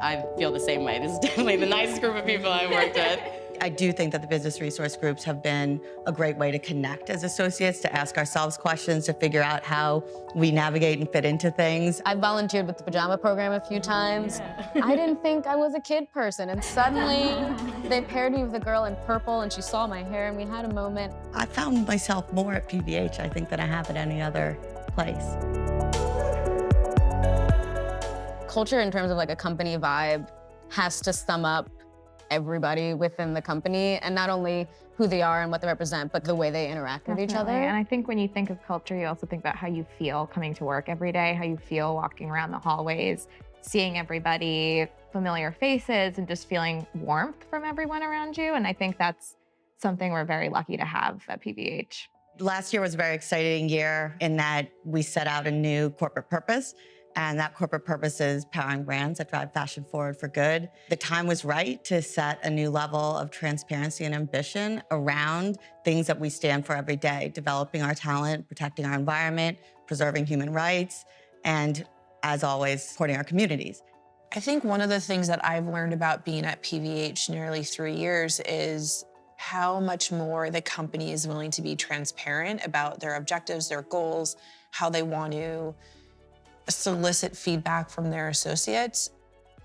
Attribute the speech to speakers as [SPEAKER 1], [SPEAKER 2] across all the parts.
[SPEAKER 1] I feel the same way. This is definitely the nicest group of people I've worked with.
[SPEAKER 2] I do think that the business resource groups have been a great way to connect as associates, to ask ourselves questions, to figure out how we navigate and fit into things.
[SPEAKER 3] I volunteered with the pajama program a few times. I didn't think I was a kid person, and suddenly they paired me with a girl in purple, and she saw my hair, and we had a moment.
[SPEAKER 2] I found myself more at PVH, I think, than I have at any other place.
[SPEAKER 3] Culture in terms of like a company vibe has to sum up everybody within the company, and not only who they are and what they represent, but the way they interact with each other.
[SPEAKER 4] And I think when you think of culture, you also think about how you feel coming to work every day, how you feel walking around the hallways, seeing everybody, familiar faces, and just feeling warmth from everyone around you. And I think that's something we're very lucky to have at PVH.
[SPEAKER 2] Last year was a very exciting year in that we set out a new corporate purpose. And that corporate purpose is powering brands that drive fashion forward for good. The time was right to set a new level of transparency and ambition around things that we stand for every day, developing our talent, protecting our environment, preserving human rights, and as always, supporting our communities.
[SPEAKER 5] I think one of the things that I've learned about being at PVH nearly 3 years is how much more the company is willing to be transparent about their objectives, their goals, how they want to solicit feedback from their associates.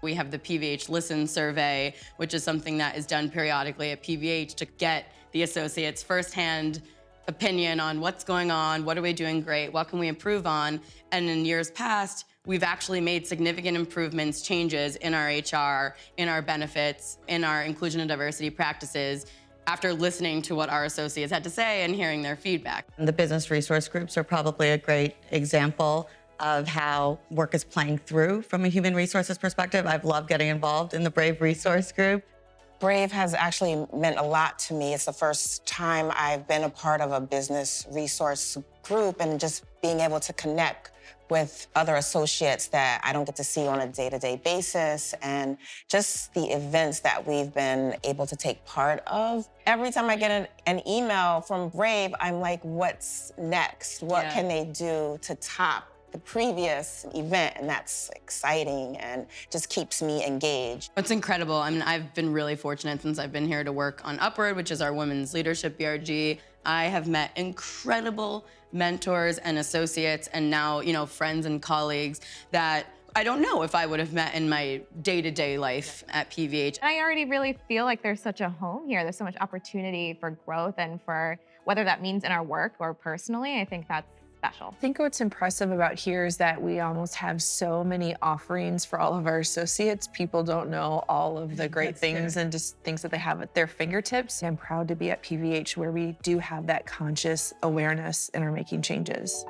[SPEAKER 1] We have the PVH Listen survey, which is something that is done periodically at PVH to get the associates' firsthand opinion on what's going on, what are we doing great, what can we improve on. And in years past, we've actually made significant improvements, changes in our HR, in our benefits, in our inclusion and diversity practices, after listening to what our associates had to say and hearing their feedback.
[SPEAKER 2] And the business resource groups are probably a great example of how work is playing through from a human resources perspective. I've loved getting involved in the Brave Resource Group.
[SPEAKER 6] Brave has actually meant a lot to me. It's the first time I've been a part of a business resource group, and just being able to connect with other associates that I don't get to see on a day-to-day basis, and just the events that we've been able to take part of. Every time I get an email from Brave, I'm like, what's next? What can they do to top the previous event? And that's exciting and just keeps me engaged.
[SPEAKER 1] It's incredible. I mean, I've been really fortunate since I've been here to work on Upward, which is our women's leadership BRG. I have met incredible mentors and associates, and now, you know, friends and colleagues that I don't know if I would have met in my day-to-day life at PVH.
[SPEAKER 4] I already really feel like there's such a home here. There's so much opportunity for growth, and for whether that means in our work or personally, I think that's special.
[SPEAKER 5] I think what's impressive about here is that we almost have so many offerings for all of our associates. People don't know all of the great things and just things that they have at their fingertips. I'm proud to be at PVH where we do have that conscious awareness and are making changes.